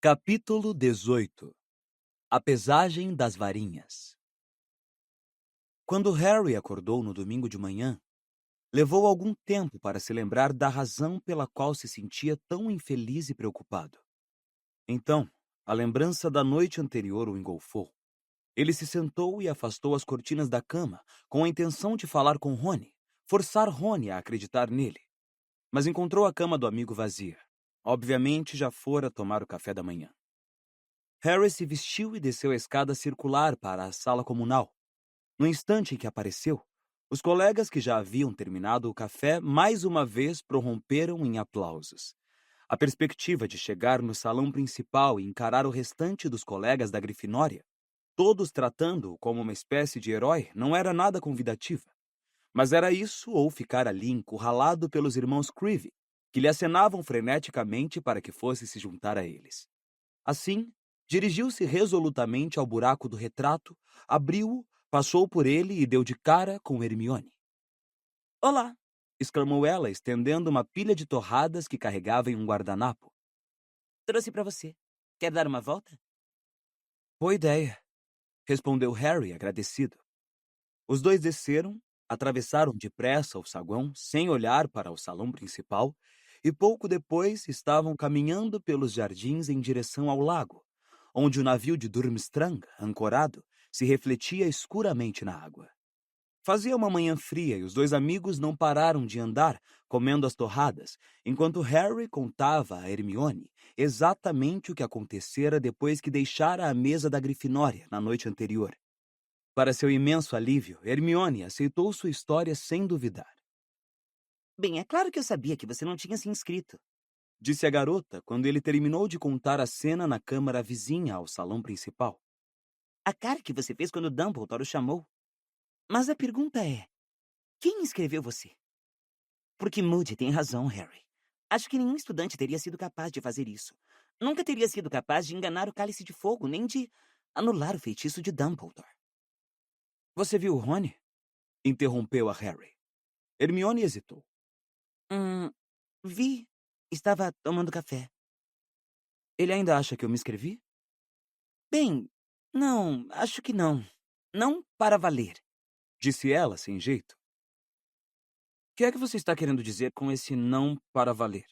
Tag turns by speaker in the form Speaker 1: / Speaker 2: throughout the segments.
Speaker 1: Capítulo 18. A pesagem das varinhas. Quando Harry acordou no domingo de manhã, levou algum tempo para se lembrar da razão pela qual se sentia tão infeliz e preocupado. Então, a lembrança da noite anterior o engolfou. Ele se sentou e afastou as cortinas da cama, com a intenção de falar com Rony, forçar Rony a acreditar nele. Mas encontrou a cama do amigo vazia. Obviamente já fora tomar o café da manhã. Harry se vestiu e desceu a escada circular para a sala comunal. No instante em que apareceu, os colegas que já haviam terminado o café mais uma vez prorromperam em aplausos. A perspectiva de chegar no salão principal e encarar o restante dos colegas da Grifinória, todos tratando-o como uma espécie de herói, não era nada convidativa. Mas era isso ou ficar ali encurralado pelos irmãos Creevy, que lhe acenavam freneticamente para que fosse se juntar a eles. Assim, dirigiu-se resolutamente ao buraco do retrato, abriu-o, passou por ele e deu de cara com Hermione. "Olá!" exclamou ela, estendendo uma pilha de torradas que carregava em um guardanapo. "Trouxe para você. Quer dar uma volta?" "Boa ideia", respondeu Harry, agradecido. Os dois desceram, atravessaram depressa o saguão, sem olhar para o salão principal, e pouco depois estavam caminhando pelos jardins em direção ao lago, onde o navio de Durmstrang, ancorado, se refletia escuramente na água. Fazia uma manhã fria e os dois amigos não pararam de andar, comendo as torradas, enquanto Harry contava a Hermione exatamente o que acontecera depois que deixara a mesa da Grifinória na noite anterior. Para seu imenso alívio, Hermione aceitou sua história sem duvidar.
Speaker 2: Bem, é claro que eu sabia que você não tinha se inscrito.
Speaker 1: Disse a garota quando ele terminou de contar a cena na câmara vizinha ao salão principal.
Speaker 2: A cara que você fez quando Dumbledore o chamou. Mas a pergunta é, quem inscreveu você? Porque Moody tem razão, Harry. Acho que nenhum estudante teria sido capaz de fazer isso. Nunca teria sido capaz de enganar o Cálice de Fogo, nem de anular o feitiço de Dumbledore.
Speaker 1: Você viu o Rony? Interrompeu a Harry. Hermione hesitou.
Speaker 2: Hum, vi. Estava tomando café.
Speaker 1: Ele ainda acha que eu me inscrevi?
Speaker 2: Bem, não, acho que não. Não para valer.
Speaker 1: Disse ela, sem jeito. O que é que você está querendo dizer com esse não para valer?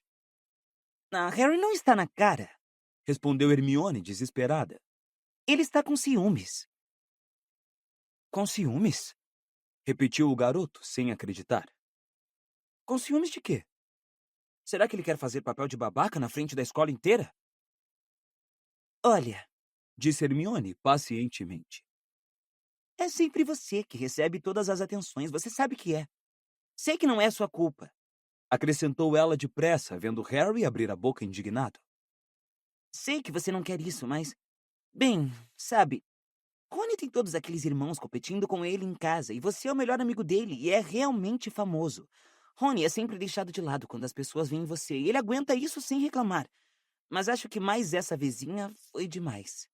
Speaker 2: Ah, Harry não está na cara.
Speaker 1: Respondeu Hermione, desesperada.
Speaker 2: Ele está com ciúmes.
Speaker 1: Com ciúmes? Repetiu o garoto, sem acreditar. Com ciúmes de quê? Será que ele quer fazer papel de babaca na frente da escola inteira?
Speaker 2: Olha,
Speaker 1: Disse Hermione, pacientemente.
Speaker 2: é sempre você que recebe todas as atenções, você sabe que é. Sei que não é sua culpa.
Speaker 1: Acrescentou ela depressa, vendo Harry abrir a boca indignado.
Speaker 2: Sei que você não quer isso, mas... Bem, sabe, Rony tem todos aqueles irmãos competindo com ele em casa, e você é o melhor amigo dele, e é realmente famoso. Rony é sempre deixado de lado quando as pessoas veem você, e ele aguenta isso sem reclamar. Mas acho que mais essa vezinha foi demais.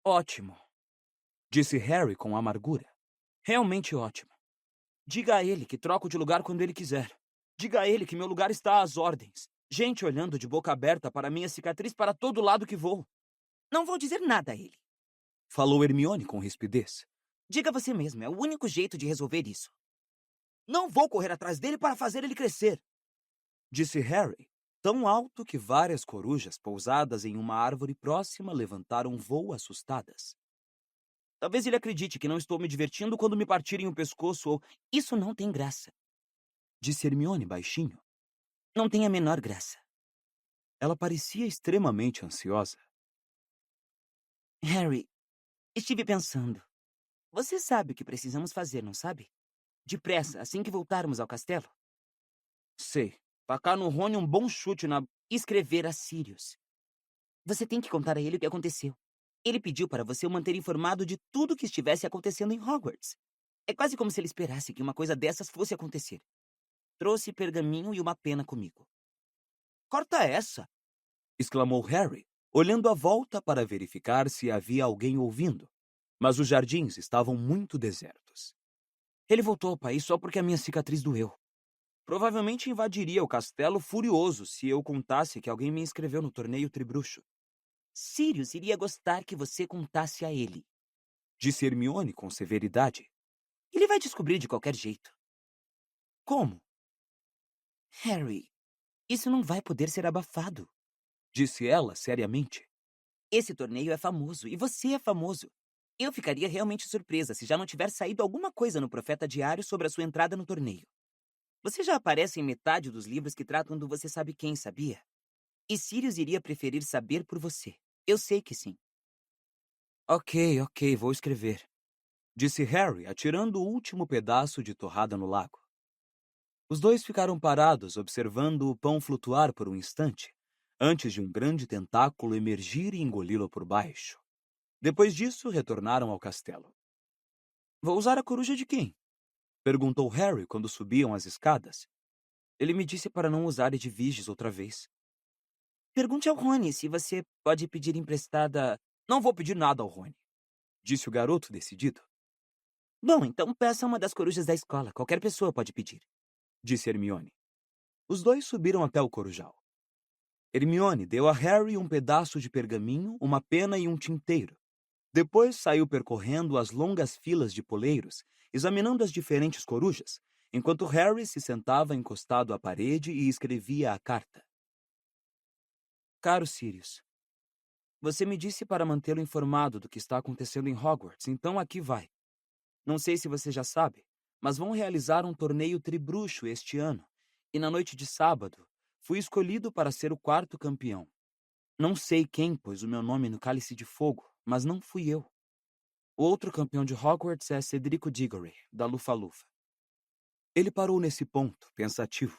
Speaker 1: Ótimo, disse Harry com amargura. Realmente ótimo. Diga a ele que troco de lugar quando ele quiser. Diga a ele que meu lugar está às ordens. Gente olhando de boca aberta para minha cicatriz para todo lado que vou.
Speaker 2: Não vou dizer nada a ele.
Speaker 1: Falou Hermione com rispidez.
Speaker 2: Diga você mesmo, é o único jeito de resolver isso.
Speaker 1: Não vou correr atrás dele para fazer ele crescer, disse Harry, tão alto que várias corujas pousadas em uma árvore próxima levantaram voo assustadas. Talvez ele acredite que não estou me divertindo quando me partirem o pescoço ou...
Speaker 2: Isso não tem graça.
Speaker 1: Disse Hermione baixinho.
Speaker 2: Não tem a menor graça.
Speaker 1: Ela parecia extremamente ansiosa.
Speaker 2: Harry, estive pensando. Você sabe o que precisamos fazer, não sabe? Depressa, assim que voltarmos ao castelo.
Speaker 1: Sei, tacar no Rony um bom chute na...
Speaker 2: Escrever a Sirius. Você tem que contar a ele o que aconteceu. Ele pediu para você o manter informado de tudo o que estivesse acontecendo em Hogwarts. É quase como se ele esperasse que uma coisa dessas fosse acontecer. Trouxe pergaminho e uma pena comigo.
Speaker 1: Corta essa! Exclamou Harry, olhando à volta para verificar se havia alguém ouvindo. Mas os jardins estavam muito desertos. Ele voltou ao país só porque a minha cicatriz doeu. Provavelmente invadiria o castelo furioso se eu contasse que alguém me inscreveu no torneio Tribruxo,
Speaker 2: Sirius iria gostar que você contasse a ele.
Speaker 1: disse Hermione com severidade.
Speaker 2: Ele vai descobrir de qualquer jeito.
Speaker 1: Como?
Speaker 2: Harry, isso não vai poder ser abafado.
Speaker 1: Disse ela seriamente.
Speaker 2: Esse torneio é famoso e você é famoso. Eu ficaria realmente surpresa se já não tiver saído alguma coisa no Profeta Diário sobre a sua entrada no torneio. Você já aparece em metade dos livros que tratam do Você Sabe Quem, sabia? E Sirius iria preferir saber por você. Eu sei que sim.
Speaker 1: Ok, vou escrever, disse Harry, atirando o último pedaço de torrada no lago. Os dois ficaram parados, observando o pão flutuar por um instante, antes de um grande tentáculo emergir e engoli-lo por baixo. Depois disso, retornaram ao castelo. Vou usar a coruja de quem? Perguntou Harry quando subiam as escadas. Ele me disse para não usar Edviges outra vez.
Speaker 2: Pergunte ao Rony se você pode pedir emprestada.
Speaker 1: Não vou pedir nada ao Rony, disse o garoto decidido.
Speaker 2: Bom, então peça uma das corujas da escola. Qualquer pessoa pode pedir,
Speaker 1: disse Hermione. Os dois subiram até o corujal. Hermione deu a Harry um pedaço de pergaminho, uma pena e um tinteiro. Depois saiu percorrendo as longas filas de poleiros, examinando as diferentes corujas, enquanto Harry se sentava encostado à parede e escrevia a carta. Caro Sirius, você me disse para mantê-lo informado do que está acontecendo em Hogwarts, então aqui vai. Não sei se você já sabe, mas vão realizar um torneio tribruxo este ano, e na noite de sábado, fui escolhido para ser o quarto campeão. Não sei quem pôs o meu nome no Cálice de Fogo, mas não fui eu. O outro campeão de Hogwarts é Cedrico Diggory, da Lufa-Lufa. Ele parou nesse ponto, pensativo.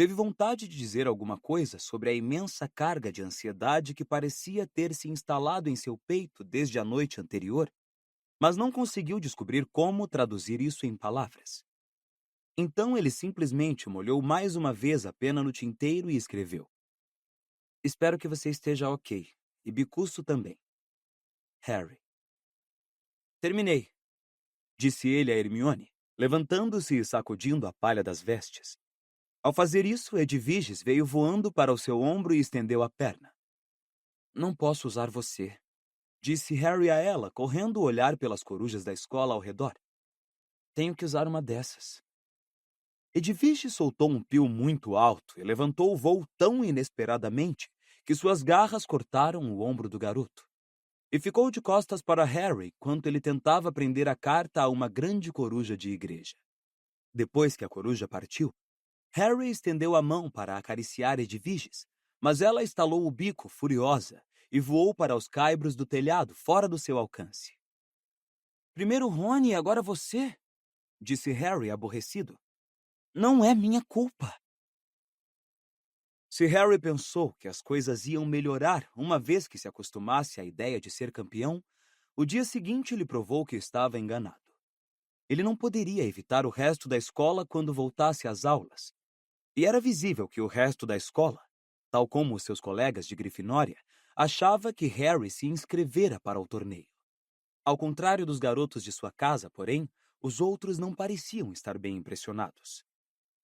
Speaker 1: Teve vontade de dizer alguma coisa sobre a imensa carga de ansiedade que parecia ter se instalado em seu peito desde a noite anterior, mas não conseguiu descobrir como traduzir isso em palavras. Então ele simplesmente molhou mais uma vez a pena no tinteiro e escreveu: Espero que você esteja ok, e Bicuço também. Harry. Terminei, disse ele a Hermione, levantando-se e sacudindo a palha das vestes. Ao fazer isso, Edviges veio voando para o seu ombro e estendeu a perna. Não posso usar você, disse Harry a ela, correndo olhar pelas corujas da escola ao redor. Tenho que usar uma dessas. Edviges soltou um pio muito alto e levantou o voo tão inesperadamente que suas garras cortaram o ombro do garoto. E ficou de costas para Harry enquanto ele tentava prender a carta a uma grande coruja de igreja. Depois que a coruja partiu, Harry estendeu a mão para acariciar Edviges, mas ela estalou o bico furiosa e voou para os caibros do telhado, fora do seu alcance. Primeiro Rony e agora você, disse Harry aborrecido. Não é minha culpa. Se Harry pensou que as coisas iam melhorar uma vez que se acostumasse à ideia de ser campeão, o dia seguinte lhe provou que estava enganado. Ele não poderia evitar o resto da escola quando voltasse às aulas. E era visível que o resto da escola, tal como os seus colegas de Grifinória, achava que Harry se inscrevera para o torneio. Ao contrário dos garotos de sua casa, porém, os outros não pareciam estar bem impressionados.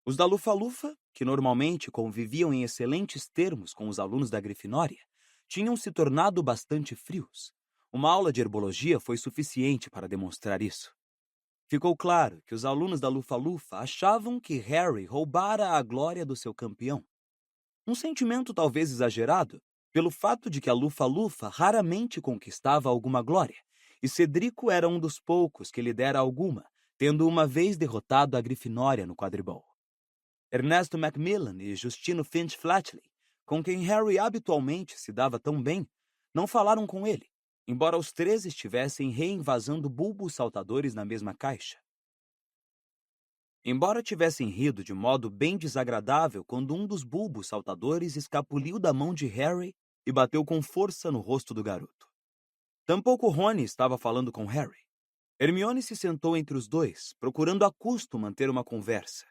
Speaker 1: Os da Lufa-Lufa, que normalmente conviviam em excelentes termos com os alunos da Grifinória, tinham se tornado bastante frios. Uma aula de herbologia foi suficiente para demonstrar isso. Ficou claro que os alunos da Lufa-Lufa achavam que Harry roubara a glória do seu campeão. Um sentimento talvez exagerado, pelo fato de que a Lufa-Lufa raramente conquistava alguma glória, e Cedrico era um dos poucos que lhe dera alguma, tendo uma vez derrotado a Grifinória no quadribol. Ernesto Macmillan e Justino Finch-Flatley, com quem Harry habitualmente se dava tão bem, não falaram com ele, embora os três estivessem reinvasando bulbos saltadores na mesma caixa. Embora tivessem rido de modo bem desagradável quando um dos bulbos saltadores escapuliu da mão de Harry e bateu com força no rosto do garoto. Tampouco Rony estava falando com Harry. Hermione se sentou entre os dois, procurando a custo manter uma conversa,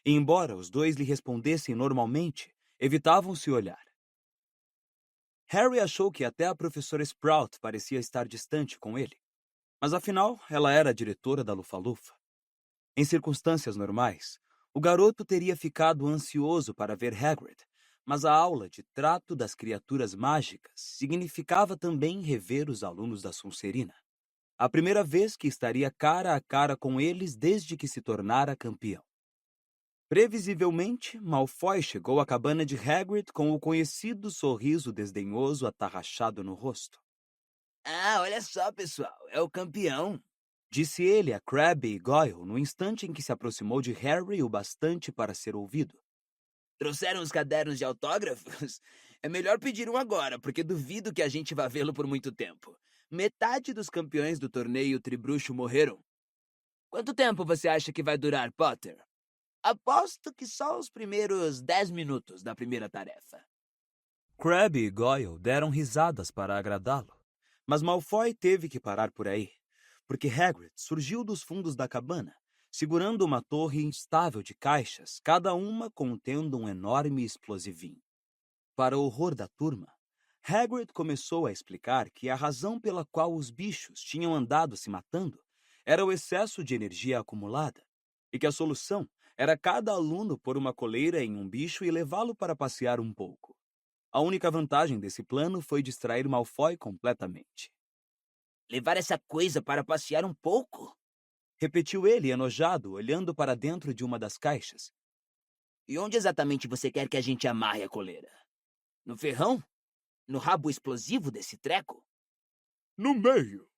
Speaker 1: e embora os dois lhe respondessem normalmente, evitavam se olhar. Harry achou que até a professora Sprout parecia estar distante com ele, mas afinal ela era a diretora da Lufa-Lufa. Em circunstâncias normais, O garoto teria ficado ansioso para ver Hagrid, mas a aula de trato das criaturas mágicas significava também rever os alunos da Sonserina. A primeira vez que estaria cara a cara com eles desde que se tornara campeão. Previsivelmente, Malfoy chegou à cabana de Hagrid com o conhecido sorriso desdenhoso atarrachado no rosto.
Speaker 2: Ah, olha só, pessoal, é o campeão.
Speaker 1: Disse ele a Crabbe e Goyle no instante em que se aproximou de Harry o bastante para ser ouvido.
Speaker 2: Trouxeram os cadernos de autógrafos? É melhor pedir um agora, porque duvido que a gente vá vê-lo por muito tempo. Metade dos campeões do torneio Tribruxo morreram. Quanto tempo você acha que vai durar, Potter? Aposto que só os primeiros 10 minutos da primeira tarefa.
Speaker 1: Crabbe e Goyle deram risadas para agradá-lo, mas Malfoy teve que parar por aí, porque Hagrid surgiu dos fundos da cabana, segurando uma torre instável de caixas, cada uma contendo um enorme explosivinho. Para o horror da turma, Hagrid começou a explicar que a razão pela qual os bichos tinham andado se matando era o excesso de energia acumulada, e que a solução era cada aluno pôr uma coleira em um bicho e levá-lo para passear um pouco. A única vantagem desse plano foi distrair Malfoy completamente.
Speaker 2: Levar essa coisa para passear um pouco?
Speaker 1: Repetiu ele, enojado, olhando para dentro de uma das caixas.
Speaker 2: E onde exatamente você quer que a gente amarre a coleira? No ferrão? No rabo explosivo desse treco?
Speaker 3: No meio.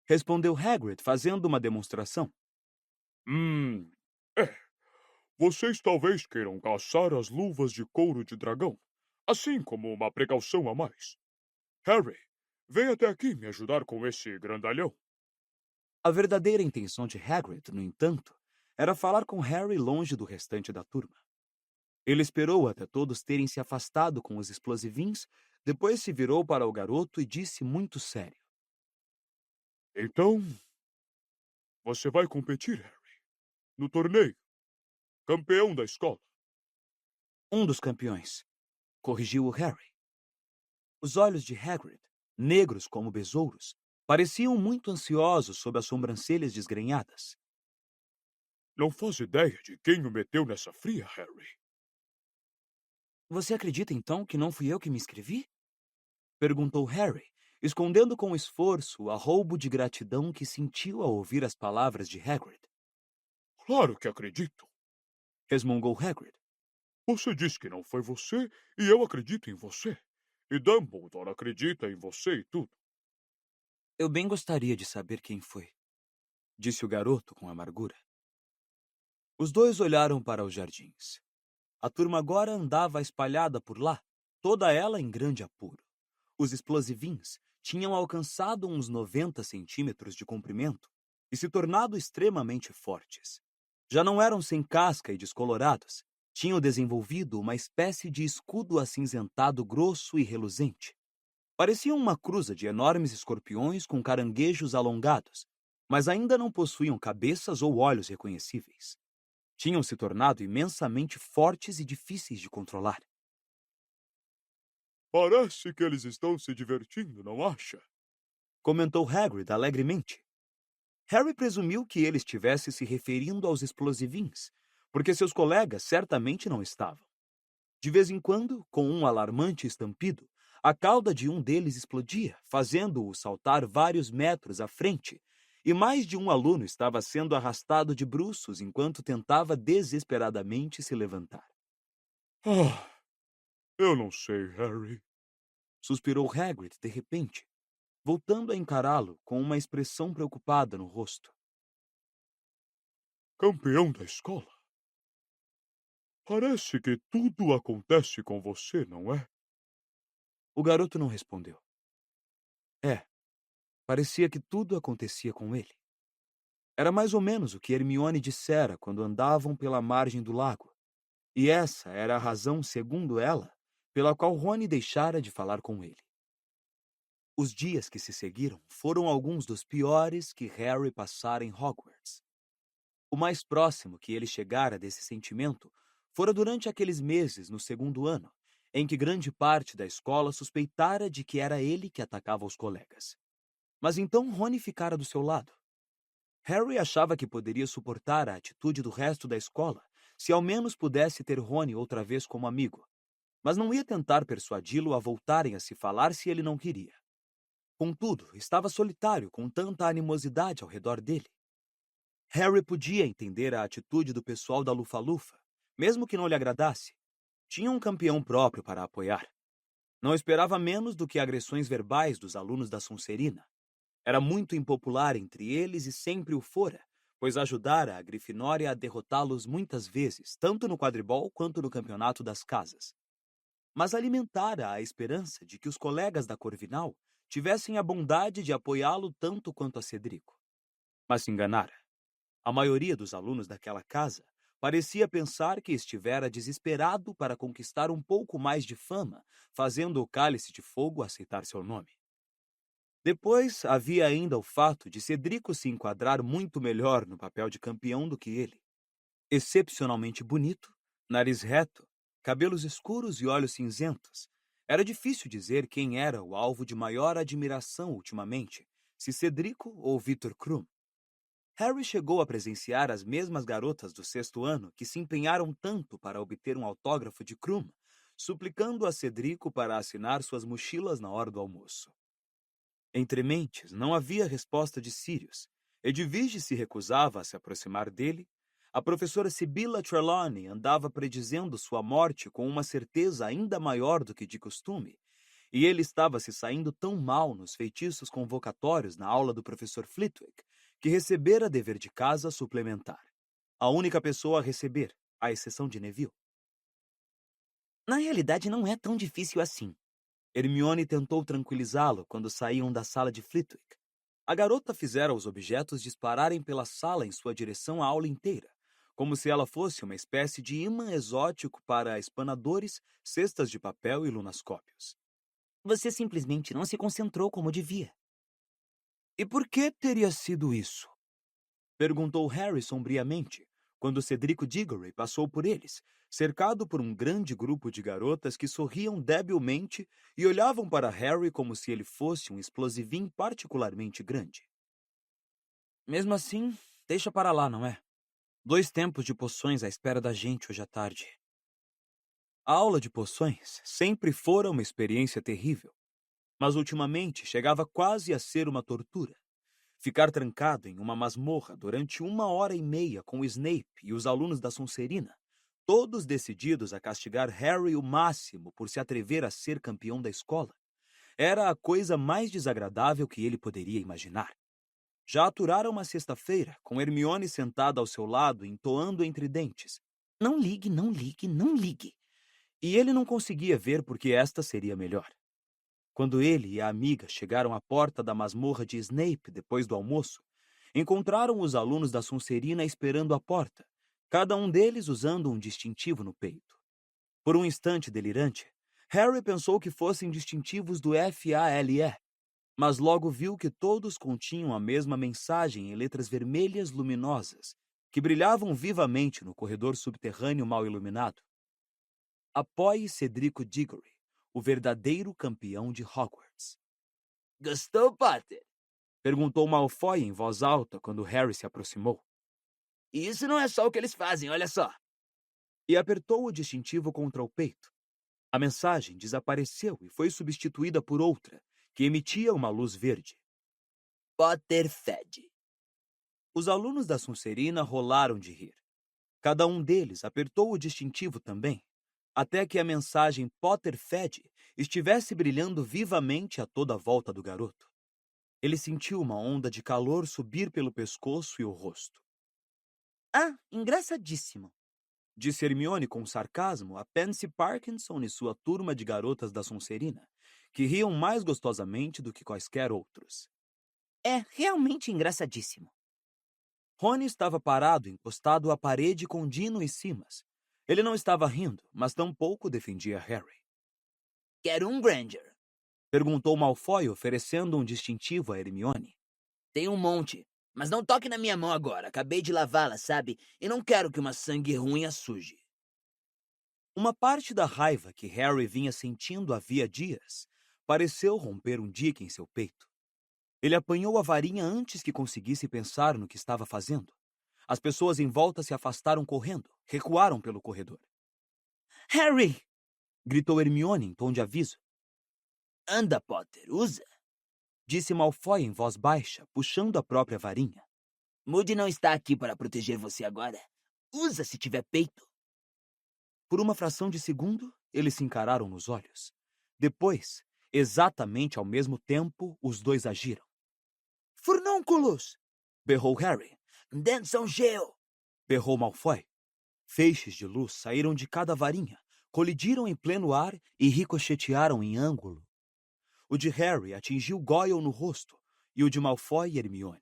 Speaker 1: Respondeu Hagrid, fazendo uma demonstração.
Speaker 3: É. Vocês talvez queiram caçar as luvas de couro de dragão, assim como uma precaução a mais. Harry, vem até aqui me ajudar com esse grandalhão.
Speaker 1: A verdadeira intenção de Hagrid, no entanto, era falar com Harry longe do restante da turma. Ele esperou até todos terem se afastado com os explosivins, depois se virou para o garoto e disse muito sério.
Speaker 3: Então, você vai competir, Harry, no torneio. Campeão da escola.
Speaker 1: Um dos campeões, corrigiu o Harry. Os olhos de Hagrid, negros como besouros, pareciam muito ansiosos sob as sobrancelhas desgrenhadas.
Speaker 3: Não faz ideia de quem o meteu nessa fria, Harry.
Speaker 1: Você acredita então que não fui eu que me inscrevi? Perguntou Harry, escondendo com esforço o arroubo de gratidão que sentiu ao ouvir as palavras de Hagrid.
Speaker 3: Claro que acredito.
Speaker 1: Resmungou Hagrid.
Speaker 3: Você diz que não foi você e eu acredito em você. E Dumbledore acredita em você e tudo.
Speaker 1: Eu bem gostaria de saber quem foi, disse o garoto com amargura. Os dois olharam para os jardins. A turma agora andava espalhada por lá, toda ela em grande apuro. Os explosivins tinham alcançado uns 90 centímetros de comprimento e se tornado extremamente fortes. Já não eram sem casca e descolorados, tinham desenvolvido uma espécie de escudo acinzentado grosso e reluzente. Pareciam uma cruza de enormes escorpiões com caranguejos alongados, mas ainda não possuíam cabeças ou olhos reconhecíveis. Tinham se tornado imensamente fortes e difíceis de controlar.
Speaker 3: Parece que eles estão se divertindo, não acha?
Speaker 1: Comentou Hagrid alegremente. Harry presumiu que ele estivesse se referindo aos explosivins, porque seus colegas certamente não estavam. De vez em quando, com um alarmante estampido, a cauda de um deles explodia, fazendo-o saltar vários metros à frente, e mais de um aluno estava sendo arrastado de bruços enquanto tentava desesperadamente se levantar.
Speaker 3: Ah, eu não sei, Harry.
Speaker 1: Suspirou Hagrid de repente, voltando a encará-lo com uma expressão preocupada no rosto.
Speaker 3: Campeão da escola? Parece que tudo acontece com você, não é?
Speaker 1: O garoto não respondeu. Parecia que tudo acontecia com ele. Era mais ou menos o que Hermione dissera quando andavam pela margem do lago. E essa era a razão, segundo ela, pela qual Rony deixara de falar com ele. Os dias que se seguiram foram alguns dos piores que Harry passara em Hogwarts. O mais próximo que ele chegara desse sentimento fora durante aqueles meses no segundo ano, em que grande parte da escola suspeitara de que era ele que atacava os colegas. Mas então Rony ficara do seu lado. Harry achava que poderia suportar a atitude do resto da escola se ao menos pudesse ter Rony outra vez como amigo, mas não ia tentar persuadi-lo a voltarem a se falar se ele não queria. Contudo, estava solitário com tanta animosidade ao redor dele. Harry podia entender a atitude do pessoal da Lufa-Lufa, mesmo que não lhe agradasse. Tinha um campeão próprio para apoiar. Não esperava menos do que agressões verbais dos alunos da Sonserina. Era muito impopular entre eles e sempre o fora, pois ajudara a Grifinória a derrotá-los muitas vezes, tanto no quadribol quanto no campeonato das casas. Mas alimentara a esperança de que os colegas da Corvinal tivessem a bondade de apoiá-lo tanto quanto a Cedrico. Mas se enganara. A maioria dos alunos daquela casa parecia pensar que estivera desesperado para conquistar um pouco mais de fama, fazendo o Cálice de Fogo aceitar seu nome. Depois, havia ainda o fato de Cedrico se enquadrar muito melhor no papel de campeão do que ele. Excepcionalmente bonito, nariz reto, cabelos escuros e olhos cinzentos, era difícil dizer quem era o alvo de maior admiração ultimamente, se Cedrico ou Victor Krum. Harry chegou a presenciar as mesmas garotas do 6º ano que se empenharam tanto para obter um autógrafo de Krum, suplicando a Cedrico para assinar suas mochilas na hora do almoço. Entre mentes, não havia resposta de Sirius. Edwige se recusava a se aproximar dele. A professora Sibylla Trelawney andava predizendo sua morte com uma certeza ainda maior do que de costume, e ele estava se saindo tão mal nos feitiços convocatórios na aula do professor Flitwick, que recebera dever de casa suplementar. A única pessoa a receber, à exceção de Neville.
Speaker 2: Na realidade, não é tão difícil assim.
Speaker 1: Hermione tentou tranquilizá-lo quando saíam da sala de Flitwick. A garota fizera os objetos dispararem pela sala em sua direção a aula inteira, como se ela fosse uma espécie de imã exótico para espanadores, cestas de papel e lunascópios.
Speaker 2: Você simplesmente não se concentrou como devia.
Speaker 1: E por que teria sido isso? Perguntou Harry sombriamente, quando Cedrico Diggory passou por eles, cercado por um grande grupo de garotas que sorriam debilmente e olhavam para Harry como se ele fosse um explosivinho particularmente grande. Mesmo assim, deixa para lá, não é? 2 tempos de poções à espera da gente hoje à tarde. A aula de poções sempre fora uma experiência terrível, mas ultimamente chegava quase a ser uma tortura. Ficar trancado em uma masmorra durante 1h30 com Snape e os alunos da Sonserina, todos decididos a castigar Harry o máximo por se atrever a ser campeão da escola, era a coisa mais desagradável que ele poderia imaginar. Já aturara uma sexta-feira, com Hermione sentada ao seu lado, entoando entre dentes:
Speaker 2: Não ligue, não ligue, não ligue.
Speaker 1: E ele não conseguia ver porque esta seria melhor. Quando ele e a amiga chegaram à porta da masmorra de Snape depois do almoço, encontraram os alunos da Sonserina esperando à porta, cada um deles usando um distintivo no peito. Por um instante delirante, Harry pensou que fossem distintivos do FALE, mas logo viu que todos continham a mesma mensagem em letras vermelhas luminosas, que brilhavam vivamente no corredor subterrâneo mal iluminado. Apoie Cedrico Diggory, o verdadeiro campeão de Hogwarts.
Speaker 2: Gostou, Potter?
Speaker 1: Perguntou Malfoy em voz alta quando Harry se aproximou.
Speaker 2: E isso não é só o que eles fazem, olha só.
Speaker 1: E apertou o distintivo contra o peito. A mensagem desapareceu e foi substituída por outra, que emitia uma luz verde.
Speaker 2: Potter fede.
Speaker 1: Os alunos da Sonserina rolaram de rir. Cada um deles apertou o distintivo também, até que a mensagem Potter fede estivesse brilhando vivamente a toda a volta do garoto. Ele sentiu uma onda de calor subir pelo pescoço e o rosto.
Speaker 2: Ah, engraçadíssimo,
Speaker 1: Disse Hermione com sarcasmo a Pansy Parkinson e sua turma de garotas da Sonserina, que riam mais gostosamente do que quaisquer outros.
Speaker 2: É realmente engraçadíssimo.
Speaker 1: Rony estava parado, encostado à parede com Dino e Simas. Ele não estava rindo, mas tampouco defendia Harry.
Speaker 2: Quero um Granger.
Speaker 1: Perguntou Malfoy, oferecendo um distintivo a Hermione.
Speaker 2: Tem um monte, mas não toque na minha mão agora. Acabei de lavá-la, sabe? E não quero que uma sangue ruim a suje.
Speaker 1: Uma parte da raiva que Harry vinha sentindo havia dias pareceu romper um dique em seu peito. Ele apanhou a varinha antes que conseguisse pensar no que estava fazendo. As pessoas em volta se afastaram correndo, recuaram pelo corredor.
Speaker 2: Harry!
Speaker 1: Gritou Hermione em tom de aviso.
Speaker 2: Anda, Potter, usa!
Speaker 1: Disse Malfoy em voz baixa, puxando a própria varinha.
Speaker 2: Moody não está aqui para proteger você agora. Usa se tiver peito.
Speaker 1: Por uma fração de segundo, eles se encararam nos olhos. Depois, exatamente ao mesmo tempo, os dois agiram.
Speaker 2: Furúnculos!
Speaker 1: Berrou Harry.
Speaker 2: Denson Geo!
Speaker 1: Berrou Malfoy. Feixes de luz saíram de cada varinha, colidiram em pleno ar e ricochetearam em ângulo. O de Harry atingiu Goyle no rosto e o de Malfoy e Hermione.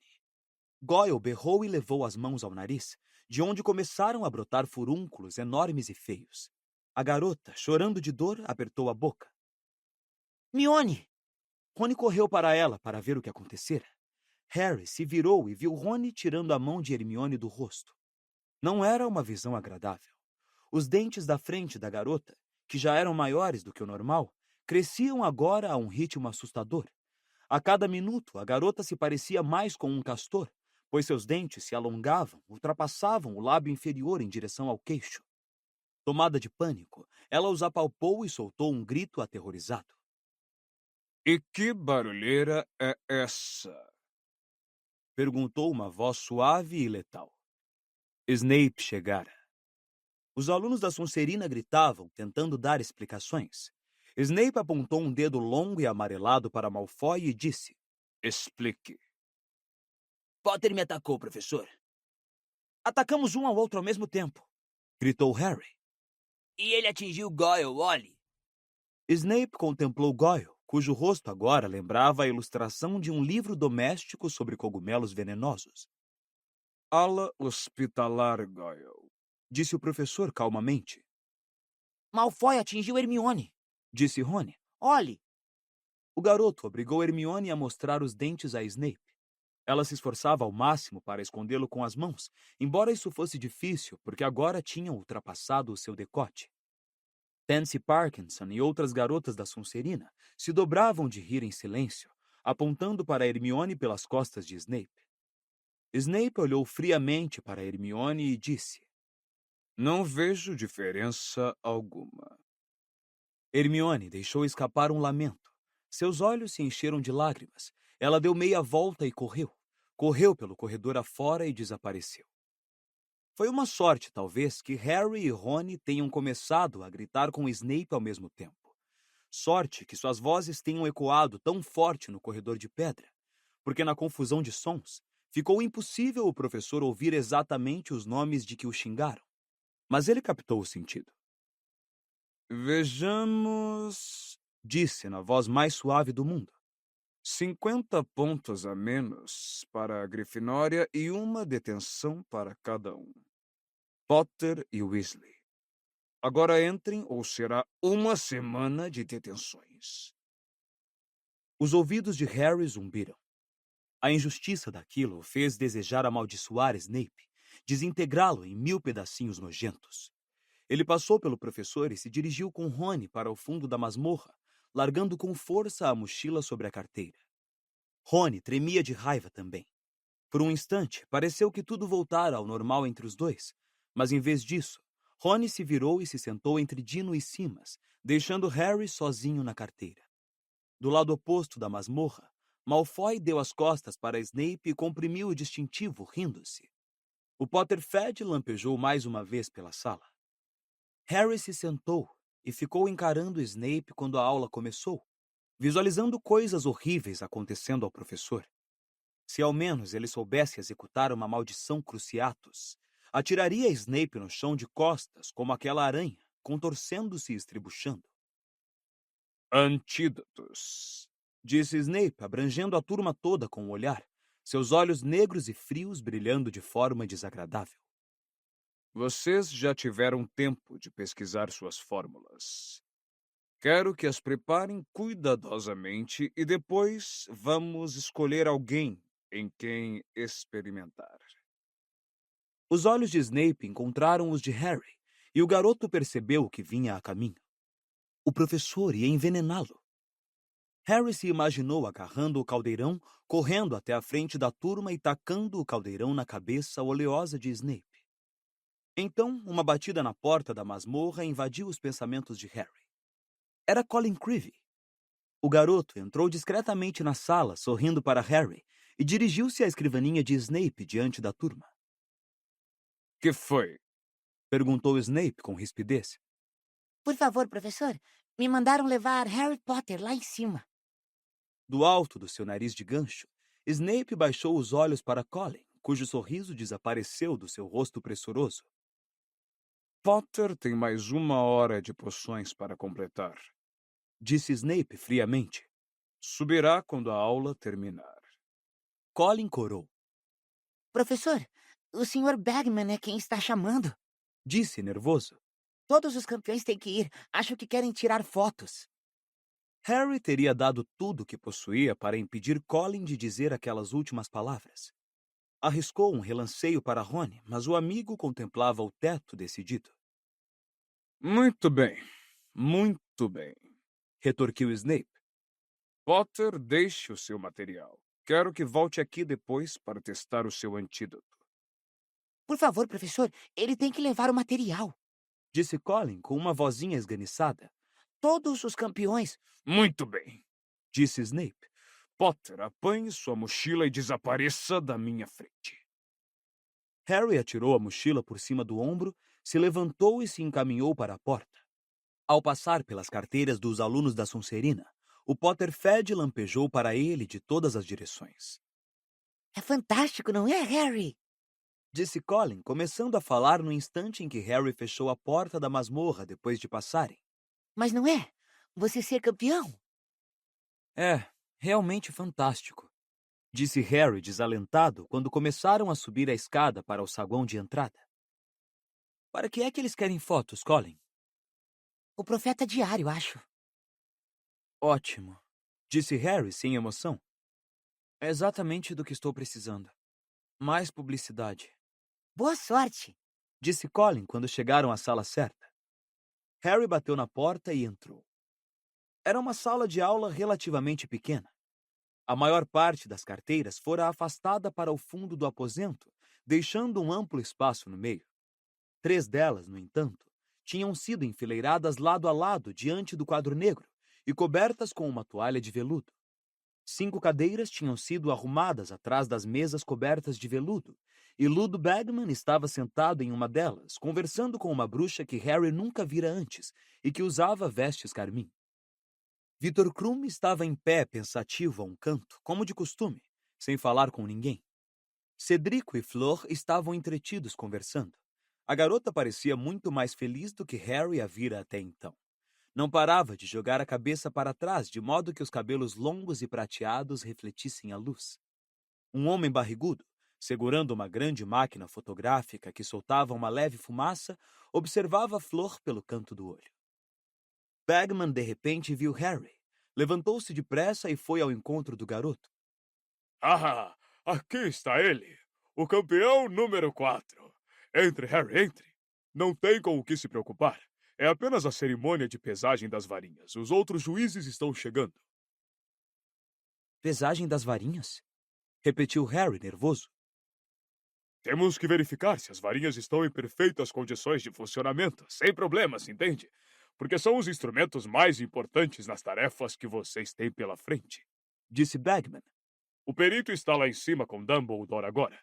Speaker 1: Goyle berrou e levou as mãos ao nariz, de onde começaram a brotar furúnculos enormes e feios. A garota, chorando de dor, apertou a boca.
Speaker 2: Hermione!
Speaker 1: Rony correu para ela para ver o que acontecera. Harry se virou e viu Rony tirando a mão de Hermione do rosto. Não era uma visão agradável. Os dentes da frente da garota, que já eram maiores do que o normal, cresciam agora a um ritmo assustador. A cada minuto, a garota se parecia mais com um castor, pois seus dentes se alongavam, ultrapassavam o lábio inferior em direção ao queixo. Tomada de pânico, ela os apalpou e soltou um grito aterrorizado.
Speaker 3: E que barulheira é essa?
Speaker 1: Perguntou uma voz suave e letal. Snape chegara. Os alunos da Sonserina gritavam, tentando dar explicações. Snape apontou um dedo longo e amarelado para Malfoy e disse:
Speaker 3: Explique.
Speaker 2: Potter me atacou, professor.
Speaker 1: Atacamos um ao outro ao mesmo tempo, gritou Harry.
Speaker 2: E ele atingiu Goyle, olhe.
Speaker 1: Snape contemplou Goyle, cujo rosto agora lembrava a ilustração de um livro doméstico sobre cogumelos venenosos.
Speaker 3: Ala hospitalar, Goyle,
Speaker 1: disse o professor calmamente.
Speaker 2: Malfoy atingiu Hermione,
Speaker 1: disse Rony.
Speaker 2: Olhe.
Speaker 1: O garoto obrigou Hermione a mostrar os dentes a Snape. Ela se esforçava ao máximo para escondê-lo com as mãos, embora isso fosse difícil, porque agora tinham ultrapassado o seu decote. Pansy Parkinson e outras garotas da Sonserina se dobravam de rir em silêncio, apontando para Hermione pelas costas de Snape. Snape olhou friamente para Hermione e disse:
Speaker 3: Não vejo diferença alguma.
Speaker 1: Hermione deixou escapar um lamento. Seus olhos se encheram de lágrimas. Ela deu meia volta e correu. Correu pelo corredor afora e desapareceu. Foi uma sorte, talvez, que Harry e Rony tenham começado a gritar com Snape ao mesmo tempo. Sorte que suas vozes tenham ecoado tão forte no corredor de pedra, porque na confusão de sons, ficou impossível o professor ouvir exatamente os nomes de que o xingaram. Mas ele captou o sentido.
Speaker 3: Vejamos,
Speaker 1: disse na voz mais suave do mundo.
Speaker 3: 50 pontos a menos para a Grifinória e uma detenção para cada um. Potter e Weasley. Agora entrem ou será uma semana de detenções.
Speaker 1: Os ouvidos de Harry zumbiram. A injustiça daquilo o fez desejar amaldiçoar Snape, desintegrá-lo em 1000 pedacinhos nojentos. Ele passou pelo professor e se dirigiu com Rony para o fundo da masmorra, largando com força a mochila sobre a carteira. Rony tremia de raiva também. Por um instante, pareceu que tudo voltara ao normal entre os dois, mas em vez disso, Rony se virou e se sentou entre Dino e Simas, deixando Harry sozinho na carteira. Do lado oposto da masmorra, Malfoy deu as costas para Snape e comprimiu o distintivo, rindo-se. O Potterfed lampejou mais uma vez pela sala. Harry se sentou e ficou encarando Snape quando a aula começou, visualizando coisas horríveis acontecendo ao professor. Se ao menos ele soubesse executar uma maldição Cruciatus, atiraria Snape no chão de costas como aquela aranha, contorcendo-se e estribuchando.
Speaker 3: Antídotos,
Speaker 1: disse Snape, abrangendo a turma toda com o olhar, seus olhos negros e frios brilhando de forma desagradável.
Speaker 3: Vocês já tiveram tempo de pesquisar suas fórmulas. Quero que as preparem cuidadosamente e depois vamos escolher alguém em quem experimentar.
Speaker 1: Os olhos de Snape encontraram os de Harry, e o garoto percebeu o que vinha a caminho. O professor ia envenená-lo. Harry se imaginou agarrando o caldeirão, correndo até a frente da turma e tacando o caldeirão na cabeça oleosa de Snape. Então, uma batida na porta da masmorra invadiu os pensamentos de Harry. Era Colin Creevey. O garoto entrou discretamente na sala, sorrindo para Harry, e dirigiu-se à escrivaninha de Snape diante da turma.
Speaker 3: Que foi?
Speaker 1: Perguntou Snape com rispidez.
Speaker 2: Por favor, professor, me mandaram levar Harry Potter lá em cima.
Speaker 1: Do alto do seu nariz de gancho, Snape baixou os olhos para Colin, cujo sorriso desapareceu do seu rosto pressuroso.
Speaker 3: Potter tem mais 1 hora de poções para completar.
Speaker 1: Disse Snape friamente.
Speaker 3: Subirá quando a aula terminar.
Speaker 1: Colin corou.
Speaker 2: Professor, o Sr. Bagman é quem está chamando.
Speaker 1: Disse nervoso.
Speaker 2: Todos os campeões têm que ir. Acho que querem tirar fotos.
Speaker 1: Harry teria dado tudo o que possuía para impedir Colin de dizer aquelas últimas palavras. Arriscou um relanceio para Rony, mas o amigo contemplava o teto decidido.
Speaker 3: Muito bem,
Speaker 1: Retorquiu Snape.
Speaker 3: Potter, deixe o seu material. Quero que volte aqui depois para testar o seu antídoto.
Speaker 2: Por favor, professor, ele tem que levar o material.
Speaker 1: Disse Colin com uma vozinha esganiçada.
Speaker 2: Todos os campeões.
Speaker 3: Muito bem,
Speaker 1: Disse Snape.
Speaker 3: Potter, apanhe sua mochila e desapareça da minha frente.
Speaker 1: Harry atirou a mochila por cima do ombro, se levantou e se encaminhou para a porta. Ao passar pelas carteiras dos alunos da Sonserina, o Potterhead lampejou para ele de todas as direções.
Speaker 2: É fantástico, não é, Harry?
Speaker 1: Disse Colin, começando a falar no instante em que Harry fechou a porta da masmorra depois de passarem.
Speaker 2: Mas não é? Você ser campeão?
Speaker 1: É, realmente fantástico. Disse Harry desalentado quando começaram a subir a escada para o saguão de entrada. Para que é que eles querem fotos, Colin?
Speaker 2: O Profeta Diário, acho.
Speaker 1: Ótimo, disse Harry sem emoção. É exatamente do que estou precisando. Mais publicidade.
Speaker 2: Boa sorte.
Speaker 1: Disse Colin quando chegaram à sala certa. Harry bateu na porta e entrou. Era uma sala de aula relativamente pequena. A maior parte das carteiras fora afastada para o fundo do aposento, deixando um amplo espaço no meio. 3 delas, no entanto, tinham sido enfileiradas lado a lado diante do quadro negro e cobertas com uma toalha de veludo. 5 cadeiras tinham sido arrumadas atrás das mesas cobertas de veludo, e Ludo Bagman estava sentado em uma delas, conversando com uma bruxa que Harry nunca vira antes e que usava vestes carmim. Victor Krum estava em pé, pensativo a um canto, como de costume, sem falar com ninguém. Cedrico e Flor estavam entretidos conversando. A garota parecia muito mais feliz do que Harry a vira até então. Não parava de jogar a cabeça para trás, de modo que os cabelos longos e prateados refletissem a luz. Um homem barrigudo, segurando uma grande máquina fotográfica que soltava uma leve fumaça, observava Flor pelo canto do olho. Bagman de repente viu Harry. Levantou-se depressa e foi ao encontro do garoto.
Speaker 3: Ah, aqui está ele, o campeão número 4. Entre, Harry, entre. Não tem com o que se preocupar. É apenas a cerimônia de pesagem das varinhas. Os outros juízes estão chegando.
Speaker 1: Pesagem das varinhas? Repetiu Harry, nervoso.
Speaker 3: Temos que verificar se as varinhas estão em perfeitas condições de funcionamento, sem problemas, entende? Porque são os instrumentos mais importantes nas tarefas que vocês têm pela frente.
Speaker 1: Disse Bagman.
Speaker 3: O perito está lá em cima com Dumbledore agora.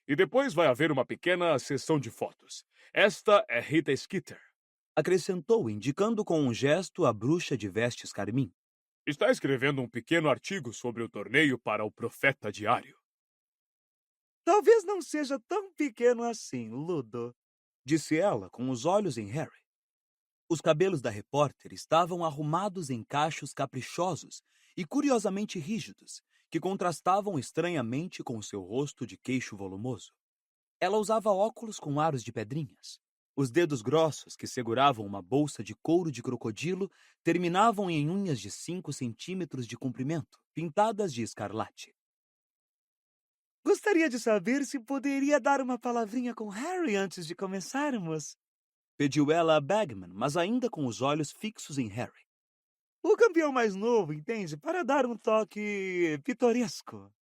Speaker 3: E depois vai haver uma pequena sessão de fotos. Esta é Rita Skeeter.
Speaker 1: Acrescentou, indicando com um gesto a bruxa de vestes carmim.
Speaker 3: Está escrevendo um pequeno artigo sobre o torneio para o Profeta Diário.
Speaker 1: Talvez não seja tão pequeno assim, Ludo, disse ela, com os olhos em Harry. Os cabelos da repórter estavam arrumados em cachos caprichosos e curiosamente rígidos, que contrastavam estranhamente com seu rosto de queixo volumoso. Ela usava óculos com aros de pedrinhas. Os dedos grossos, que seguravam uma bolsa de couro de crocodilo, terminavam em unhas de 5 centímetros de comprimento, pintadas de escarlate. Gostaria de saber se poderia dar uma palavrinha com Harry antes de começarmos? Pediu ela a Bagman, mas ainda com os olhos fixos em Harry. O campeão mais novo, entende? Para dar um toque pitoresco,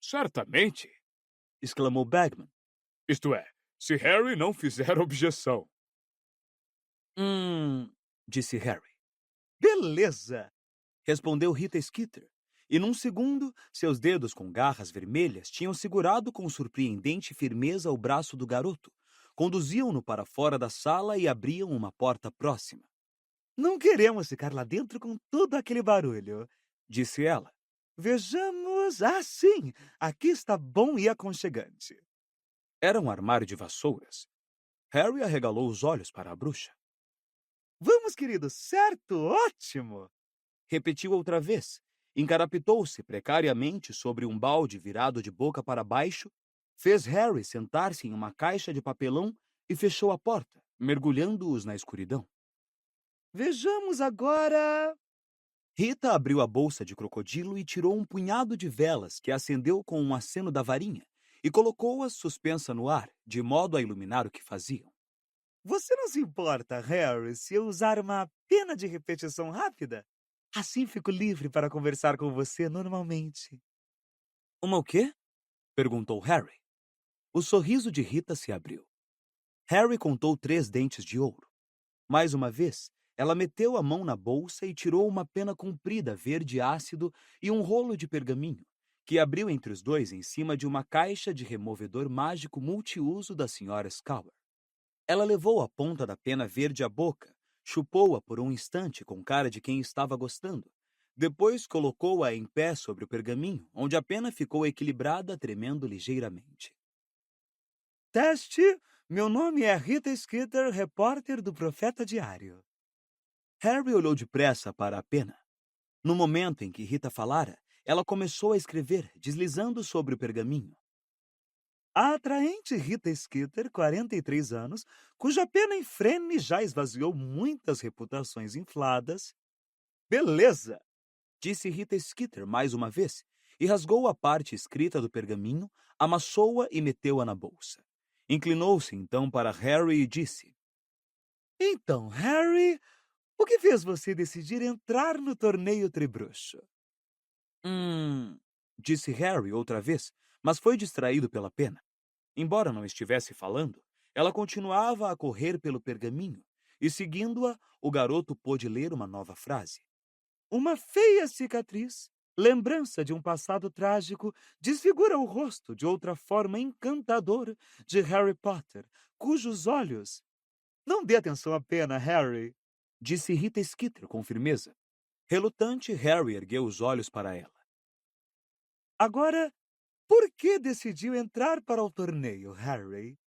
Speaker 3: Certamente.
Speaker 1: exclamou Bagman.
Speaker 3: Isto é, se Harry não fizer objeção.
Speaker 1: Hum, disse Harry. Beleza, respondeu Rita Skeeter. E num segundo, seus dedos com garras vermelhas tinham segurado com surpreendente firmeza o braço do garoto, conduziam-no para fora da sala e abriam uma porta próxima. Não queremos ficar lá dentro com todo aquele barulho, disse ela. Vejamos. Ah, sim, aqui está bom e aconchegante. Era um armário de vassouras. Harry arregalou os olhos para a bruxa. Vamos, querido, certo? Ótimo! Repetiu outra vez. Encarapitou-se precariamente sobre um balde virado de boca para baixo, fez Harry sentar-se em uma caixa de papelão e fechou a porta, mergulhando-os na escuridão. Vejamos agora. Rita abriu a bolsa de crocodilo e tirou um punhado de velas que acendeu com um aceno da varinha e colocou-as suspensa no ar, de modo a iluminar o que faziam. Você não se importa, Harry, se eu usar uma pena de repetição rápida? Assim fico livre para conversar com você normalmente. Uma o quê? Perguntou Harry. O sorriso de Rita se abriu. Harry contou 3 dentes de ouro. Mais uma vez, ela meteu a mão na bolsa e tirou uma pena comprida verde ácido e um rolo de pergaminho, que abriu entre os dois em cima de uma caixa de removedor mágico multiuso da Sra. Scower. Ela levou a ponta da pena verde à boca, chupou-a por um instante com cara de quem estava gostando. Depois colocou-a em pé sobre o pergaminho, onde a pena ficou equilibrada, tremendo ligeiramente. Teste. Meu nome é Rita Skeeter, repórter do Profeta Diário. Harry olhou depressa para a pena. No momento em que Rita falara, ela começou a escrever, deslizando sobre o pergaminho. A atraente Rita Skeeter, 43 anos, cuja pena em frene já esvaziou muitas reputações infladas. Beleza! Disse Rita Skeeter mais uma vez, e rasgou a parte escrita do pergaminho, amassou-a e meteu-a na bolsa. Inclinou-se então para Harry e disse: Então, Harry, o que fez você decidir entrar no torneio Tribruxo? Disse Harry outra vez, mas foi distraído pela pena. Embora não estivesse falando, ela continuava a correr pelo pergaminho, e seguindo-a, o garoto pôde ler uma nova frase. Uma feia cicatriz, lembrança de um passado trágico, desfigura o rosto de outra forma encantadora de Harry Potter, cujos olhos... Não dê atenção à pena, Harry, disse Rita Skeeter com firmeza. Relutante, Harry ergueu os olhos para ela. Agora, por que decidiu entrar para o torneio, Harry?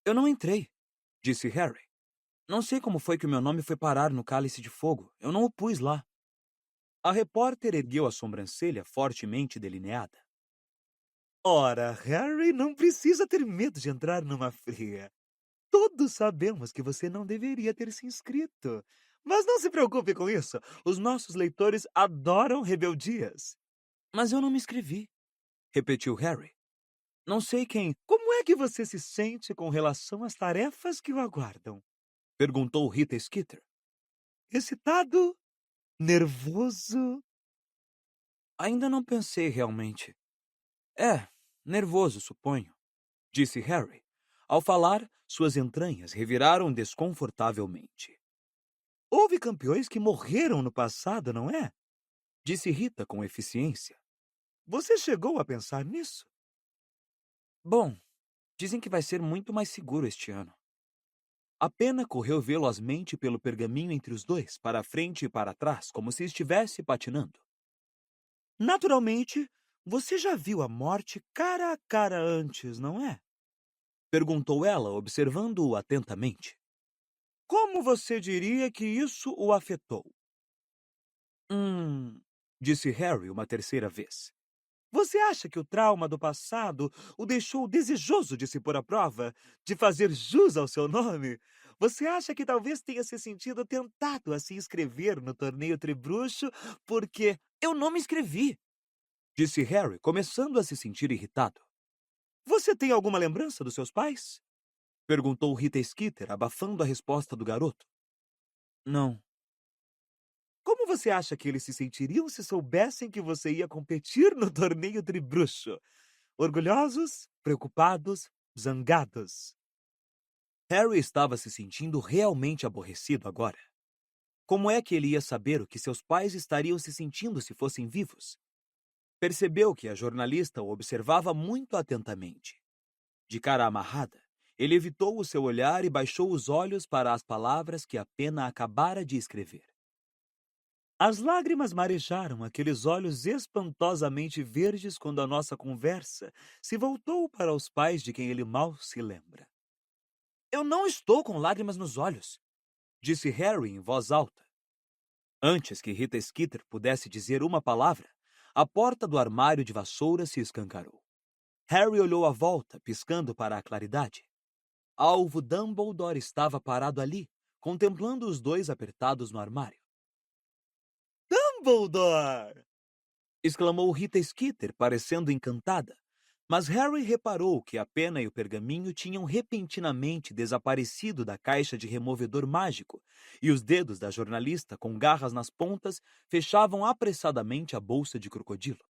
Speaker 1: Eu não entrei, disse Harry. Não sei como foi que o meu nome foi parar no Cálice de Fogo. Eu não o pus lá. A repórter ergueu a sobrancelha fortemente delineada. Ora, Harry, não precisa ter medo de entrar numa fria. Todos sabemos que você não deveria ter se inscrito. Mas não se preocupe com isso. Os nossos leitores adoram rebeldias. Mas eu não me inscrevi, repetiu Harry. Não sei quem... Como é que você se sente com relação às tarefas que o aguardam? Perguntou Rita Skeeter. Excitado? Nervoso? Ainda não pensei realmente. Nervoso, suponho, disse Harry. Ao falar, suas entranhas reviraram desconfortavelmente. Houve campeões que morreram no passado, não é? Disse Rita com eficiência. Você chegou a pensar nisso? Bom, dizem que vai ser muito mais seguro este ano. A pena correu velozmente pelo pergaminho entre os dois, para frente e para trás, como se estivesse patinando. Naturalmente, você já viu a morte cara a cara antes, não é? Perguntou ela, observando-o atentamente. Como você diria que isso o afetou? Disse Harry uma terceira vez. Você acha que o trauma do passado o deixou desejoso de se pôr à prova, de fazer jus ao seu nome? Você acha que talvez tenha se sentido tentado a se inscrever no torneio Tribruxo porque... Eu não me inscrevi, disse Harry, começando a se sentir irritado. Você tem alguma lembrança dos seus pais? Perguntou Rita Skeeter, abafando a resposta do garoto. Não. Como você acha que eles se sentiriam se soubessem que você ia competir no torneio tribruxo? Orgulhosos, preocupados, zangados. Harry estava se sentindo realmente aborrecido agora. Como é que ele ia saber o que seus pais estariam se sentindo se fossem vivos? Percebeu que a jornalista o observava muito atentamente. De cara amarrada, ele evitou o seu olhar e baixou os olhos para as palavras que a pena acabara de escrever. As lágrimas marejaram aqueles olhos espantosamente verdes quando a nossa conversa se voltou para os pais de quem ele mal se lembra. Eu não estou com lágrimas nos olhos, disse Harry em voz alta. Antes que Rita Skeeter pudesse dizer uma palavra, a porta do armário de vassoura se escancarou. Harry olhou à volta, piscando para a claridade. Alvo Dumbledore estava parado ali, contemplando os dois apertados no armário. Dumbledore! Exclamou Rita Skeeter, parecendo encantada. Mas Harry reparou que a pena e o pergaminho tinham repentinamente desaparecido da caixa de removedor mágico, e os dedos da jornalista, com garras nas pontas, fechavam apressadamente a bolsa de crocodilo.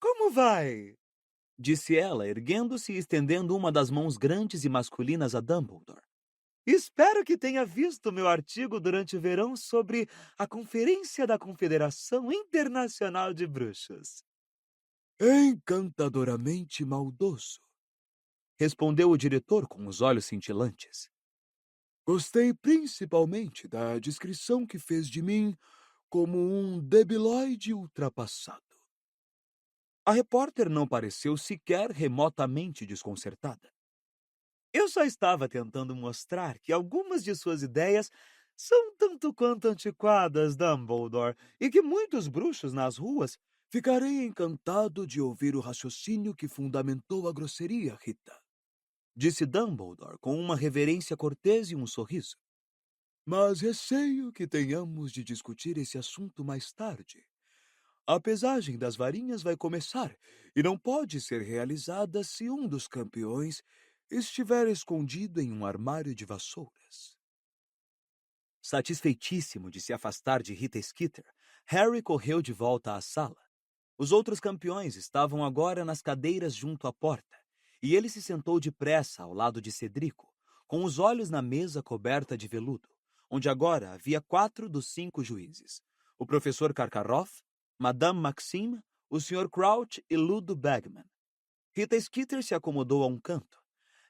Speaker 1: Como vai? Disse ela, erguendo-se e estendendo uma das mãos grandes e masculinas a Dumbledore. Espero que tenha visto meu artigo durante o verão sobre a Conferência da Confederação Internacional de Bruxos. Encantadoramente maldoso, respondeu o diretor com os olhos cintilantes. Gostei principalmente da descrição que fez de mim como um debilóide ultrapassado. A repórter não pareceu sequer remotamente desconcertada. Eu só estava tentando mostrar que algumas de suas ideias são tanto quanto antiquadas, Dumbledore, e que muitos bruxos nas ruas... Ficarei encantado de ouvir o raciocínio que fundamentou a grosseria, Rita, disse Dumbledore com uma reverência cortês e um sorriso. Mas receio que tenhamos de discutir esse assunto mais tarde. A pesagem das varinhas vai começar e não pode ser realizada se um dos campeões estiver escondido em um armário de vassouras. Satisfeitíssimo de se afastar de Rita Skeeter, Harry correu de volta à sala. Os outros campeões estavam agora nas cadeiras junto à porta, e ele se sentou depressa ao lado de Cedrico, com os olhos na mesa coberta de veludo, onde agora havia 4 dos 5 juízes: o professor Karkaroff, Madame Maxime, o Sr. Crouch e Ludo Bagman. Rita Skeeter se acomodou a um canto.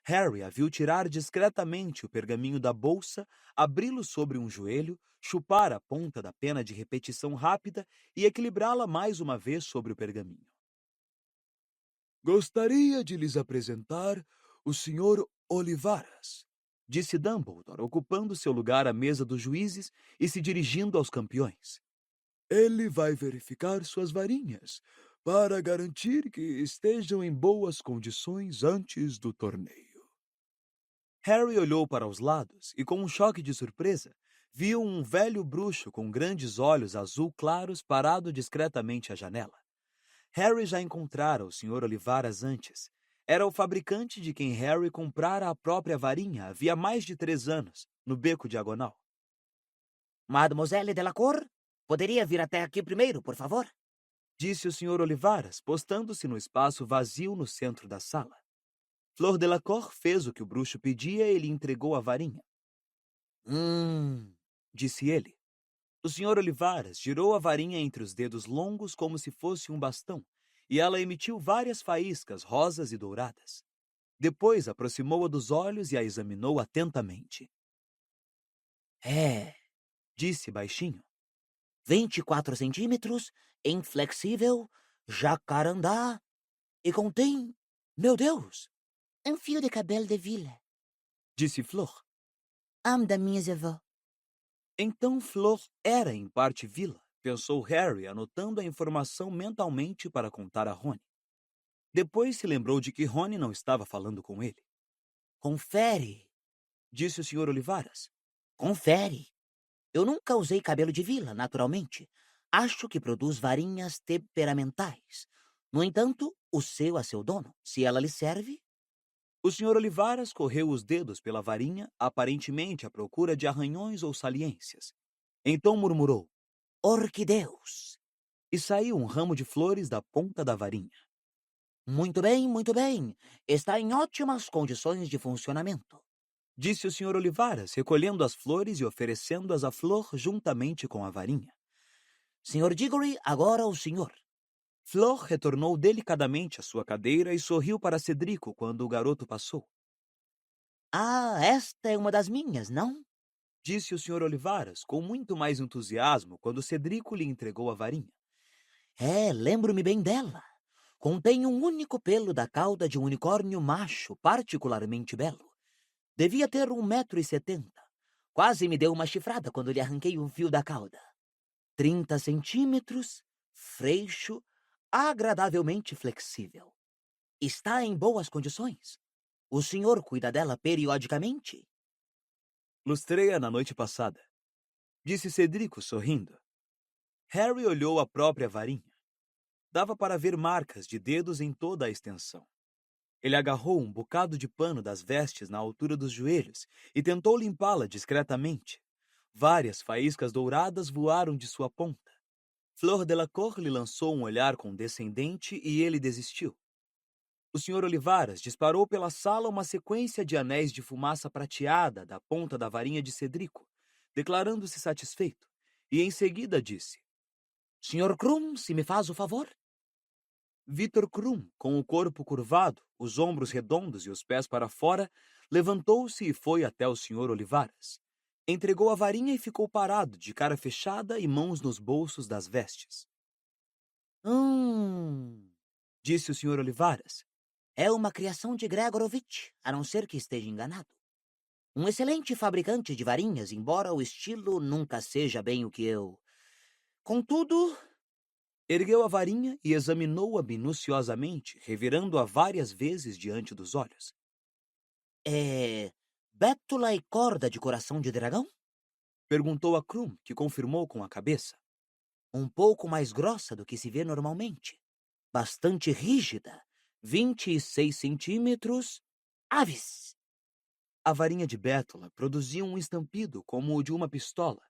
Speaker 1: Harry a viu tirar discretamente o pergaminho da bolsa, abri-lo sobre um joelho, chupar a ponta da pena de repetição rápida e equilibrá-la mais uma vez sobre o pergaminho. Gostaria de lhes apresentar o Sr. Olivaras, disse Dumbledore, ocupando seu lugar à mesa dos juízes e se dirigindo aos campeões. Ele vai verificar suas varinhas para garantir que estejam em boas condições antes do torneio. Harry olhou para os lados e, com um choque de surpresa, viu um velho bruxo com grandes olhos azul claros parado discretamente à janela. Harry já encontrara o Sr. Olivaras antes. Era o fabricante de quem Harry comprara a própria varinha havia mais de 3 anos, no Beco Diagonal.
Speaker 2: Mademoiselle Delacour, poderia vir até aqui primeiro, por favor?
Speaker 1: Disse o Sr. Olivaras, postando-se no espaço vazio no centro da sala. Flor Delacour fez o que o bruxo pedia e lhe entregou a varinha. Disse ele. O Sr. Olivaras girou a varinha entre os dedos longos como se fosse um bastão, e ela emitiu várias faíscas rosas e douradas. Depois aproximou-a dos olhos e a examinou atentamente. Disse baixinho.
Speaker 2: 24 centímetros, inflexível, jacarandá, e contém, meu Deus, um fio de cabelo de vila,
Speaker 1: disse Flor.
Speaker 2: ame da minha avó.
Speaker 1: Então Flor era em parte vila, pensou Harry, anotando a informação mentalmente para contar a Rony. Depois se lembrou de que Rony não estava falando com ele.
Speaker 2: Confere,
Speaker 1: Disse o Sr. Olivaras.
Speaker 2: confere. Eu nunca usei cabelo de vila, naturalmente. Acho que produz varinhas temperamentais. No entanto, o seu a seu dono. Se ela lhe serve...
Speaker 1: O Sr. Olivaras correu os dedos pela varinha, aparentemente à procura de arranhões ou saliências. Então murmurou.
Speaker 2: orquideus.
Speaker 1: E saiu um ramo de flores da ponta da varinha.
Speaker 2: Muito bem, muito bem. Está em ótimas condições de funcionamento.
Speaker 1: Disse o Sr. Olivaras, recolhendo as flores e oferecendo-as à Flor juntamente com a varinha.
Speaker 2: Sr. Diggory, agora o senhor.
Speaker 1: Flor retornou delicadamente à sua cadeira e sorriu para Cedrico quando o garoto passou.
Speaker 2: Ah, esta é uma das minhas, não?
Speaker 1: Disse o Sr. Olivaras com muito mais entusiasmo quando Cedrico lhe entregou a varinha.
Speaker 2: Lembro-me bem dela. Contém um único pelo da cauda de um unicórnio macho particularmente belo. Devia ter 1,70 m. Quase me deu uma chifrada quando lhe arranquei um fio da cauda. 30 centímetros, freixo, agradavelmente flexível. Está em boas condições. O senhor cuida dela periodicamente?
Speaker 1: Lustrei-a na noite passada, disse Cedrico sorrindo. Harry olhou a própria varinha. Dava para ver marcas de dedos em toda a extensão. Ele agarrou um bocado de pano das vestes na altura dos joelhos e tentou limpá-la discretamente. Várias faíscas douradas voaram de sua ponta. Flor Delacour lhe lançou um olhar condescendente e ele desistiu. O Sr. Olivaras disparou pela sala uma sequência de anéis de fumaça prateada da ponta da varinha de Cedrico, declarando-se satisfeito, e em seguida disse:
Speaker 2: Sr. Krum, se me faz o favor?
Speaker 1: Victor Krum, com o corpo curvado, os ombros redondos e os pés para fora, levantou-se e foi até o Sr. Olivaras. Entregou a varinha e ficou parado, de cara fechada e mãos nos bolsos das vestes.
Speaker 2: Disse o Sr. Olivaras. É uma criação de Gregorovitch, a não ser que esteja enganado. Um excelente fabricante de varinhas, embora o estilo nunca seja bem o que eu... Contudo...
Speaker 1: Ergueu a varinha e examinou-a minuciosamente, revirando-a várias vezes diante dos olhos.
Speaker 2: É bétula e corda de coração de dragão?
Speaker 1: Perguntou a Krum, que confirmou com a cabeça.
Speaker 2: Um pouco mais grossa do que se vê normalmente. Bastante rígida. 26 centímetros. Aves!
Speaker 1: A varinha de bétula produzia um estampido como o de uma pistola,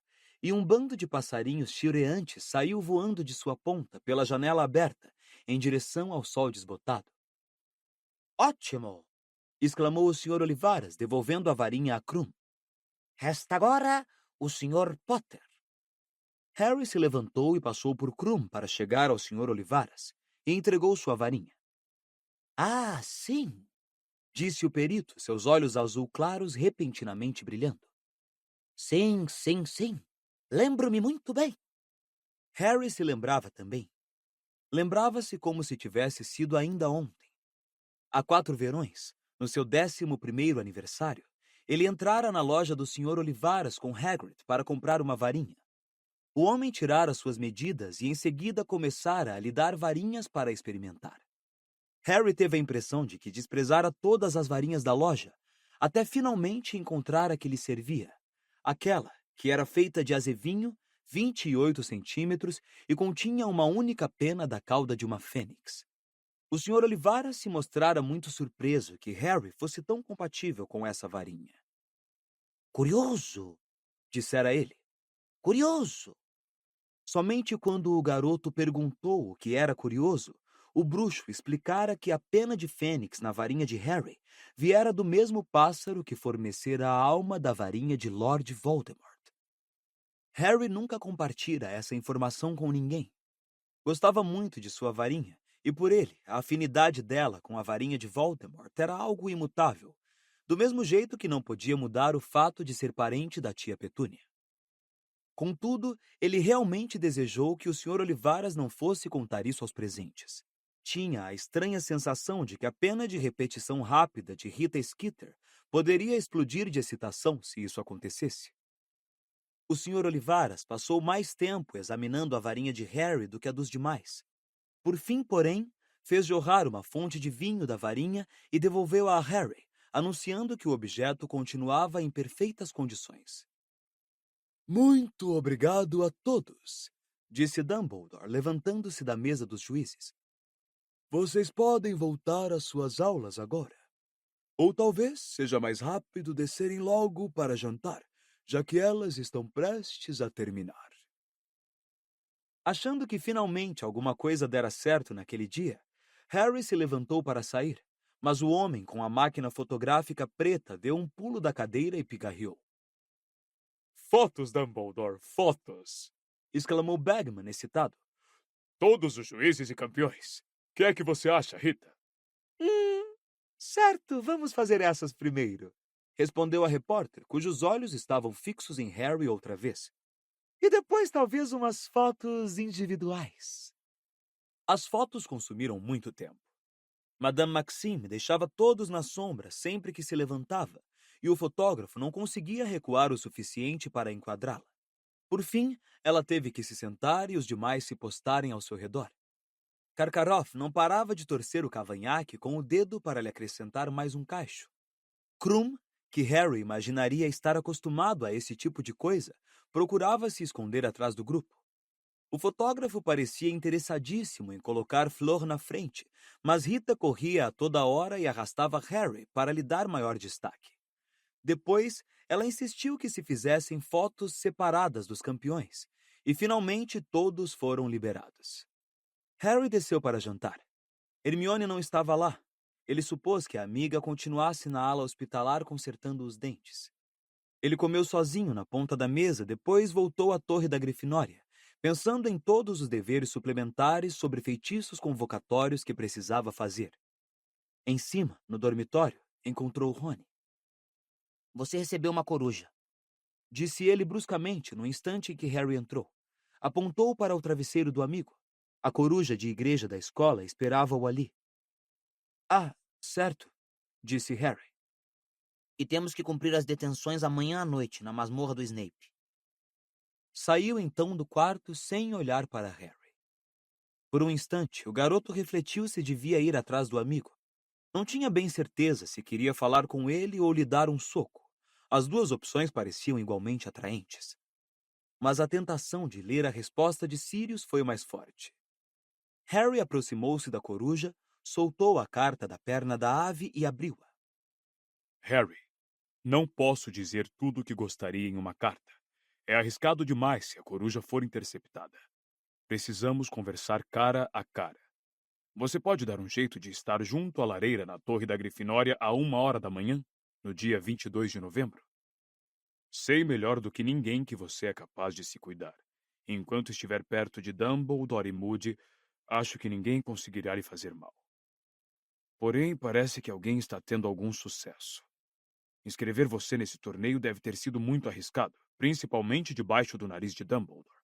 Speaker 1: e um bando de passarinhos chireantes saiu voando de sua ponta pela janela aberta, em direção ao sol desbotado.
Speaker 2: Ótimo!
Speaker 1: Exclamou o Sr. Olivaras, devolvendo a varinha a Krum.
Speaker 2: Resta agora o Sr. Potter.
Speaker 1: Harry se levantou e passou por Krum para chegar ao Sr. Olivaras, e entregou sua varinha.
Speaker 2: Ah, sim!
Speaker 1: Disse o perito, seus olhos azul claros repentinamente brilhando.
Speaker 2: Sim, sim, sim. Lembro-me muito bem.
Speaker 1: Harry se lembrava também. Lembrava-se como se tivesse sido ainda ontem. Há 4 verões, no seu 11º aniversário, ele entrara na loja do Sr. Olivaras com Hagrid para comprar uma varinha. O homem tirara suas medidas e em seguida começara a lhe dar varinhas para experimentar. Harry teve a impressão de que desprezara todas as varinhas da loja, até finalmente encontrar a que lhe servia, aquela que era feita de azevinho, 28 centímetros e continha uma única pena da cauda de uma fênix. O Sr. Olivaras se mostrara muito surpreso que Harry fosse tão compatível com essa varinha.
Speaker 2: Curioso,
Speaker 1: Dissera ele.
Speaker 2: curioso.
Speaker 1: Somente quando o garoto perguntou o que era curioso, o bruxo explicara que a pena de fênix na varinha de Harry viera do mesmo pássaro que fornecera a alma da varinha de Lord Voldemort. Harry nunca compartilhara essa informação com ninguém. Gostava muito de sua varinha, e por ele, a afinidade dela com a varinha de Voldemort era algo imutável, do mesmo jeito que não podia mudar o fato de ser parente da tia Petúnia. Contudo, ele realmente desejou que o Sr. Olivaras não fosse contar isso aos presentes. Tinha a estranha sensação de que a pena de repetição rápida de Rita Skeeter poderia explodir de excitação se isso acontecesse. O Sr. Olivaras passou mais tempo examinando a varinha de Harry do que a dos demais. Por fim, porém, fez jorrar uma fonte de vinho da varinha e devolveu-a a Harry, anunciando que o objeto continuava em perfeitas condições. Muito obrigado a todos, disse Dumbledore, levantando-se da mesa dos juízes. Vocês podem voltar às suas aulas agora. Ou talvez seja mais rápido descerem logo para jantar, já que elas estão prestes a terminar. Achando que finalmente alguma coisa dera certo naquele dia, Harry se levantou para sair, mas o homem com a máquina fotográfica preta deu um pulo da cadeira e pigarreou.
Speaker 3: Fotos, Dumbledore, fotos!
Speaker 1: Exclamou Bagman, excitado.
Speaker 3: Todos os juízes e campeões. O que é que você acha, Rita?
Speaker 1: Certo, vamos fazer essas primeiro, respondeu a repórter, cujos olhos estavam fixos em Harry outra vez. E depois talvez umas fotos individuais. As fotos consumiram muito tempo. Madame Maxime deixava todos na sombra sempre que se levantava, e o fotógrafo não conseguia recuar o suficiente para enquadrá-la. Por fim, ela teve que se sentar e os demais se postarem ao seu redor. Karkaroff não parava de torcer o cavanhaque com o dedo para lhe acrescentar mais um cacho. Krum, que Harry imaginaria estar acostumado a esse tipo de coisa, procurava se esconder atrás do grupo. O fotógrafo parecia interessadíssimo em colocar Flor na frente, mas Rita corria a toda hora e arrastava Harry para lhe dar maior destaque. Depois, ela insistiu que se fizessem fotos separadas dos campeões, e finalmente todos foram liberados. Harry desceu para jantar. Hermione não estava lá. Ele supôs que a amiga continuasse na ala hospitalar consertando os dentes. Ele comeu sozinho na ponta da mesa, depois voltou à torre da Grifinória, pensando em todos os deveres suplementares sobre feitiços convocatórios que precisava fazer. Em cima, no dormitório, encontrou Rony.
Speaker 2: Você recebeu uma coruja.
Speaker 1: Disse ele bruscamente no instante em que Harry entrou. Apontou para o travesseiro do amigo. A coruja de igreja da escola esperava-o ali. Ah, certo, disse Harry.
Speaker 2: E temos que cumprir as detenções amanhã à noite, na masmorra do Snape.
Speaker 1: Saiu então do quarto sem olhar para Harry. Por um instante, o garoto refletiu se devia ir atrás do amigo. Não tinha bem certeza se queria falar com ele ou lhe dar um soco. As duas opções pareciam igualmente atraentes. Mas a tentação de ler a resposta de Sirius foi mais forte. Harry aproximou-se da coruja, soltou a carta da perna da ave e abriu-a.
Speaker 3: Harry, não posso dizer tudo o que gostaria em uma carta. É arriscado demais se a coruja for interceptada. Precisamos conversar cara a cara. Você pode dar um jeito de estar junto à lareira na Torre da Grifinória a 1h da manhã, no dia 22 de novembro? Sei melhor do que ninguém que você é capaz de se cuidar. Enquanto estiver perto de Dumbledore e Moody, acho que ninguém conseguirá lhe fazer mal. Porém, parece que alguém está tendo algum sucesso. Inscrever você nesse torneio deve ter sido muito arriscado, principalmente debaixo do nariz de Dumbledore.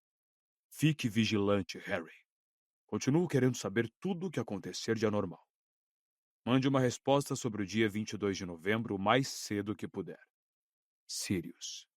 Speaker 3: Fique vigilante, Harry. Continuo querendo saber tudo o que acontecer de anormal. Mande uma resposta sobre o dia 22 de novembro o mais cedo que puder. Sirius.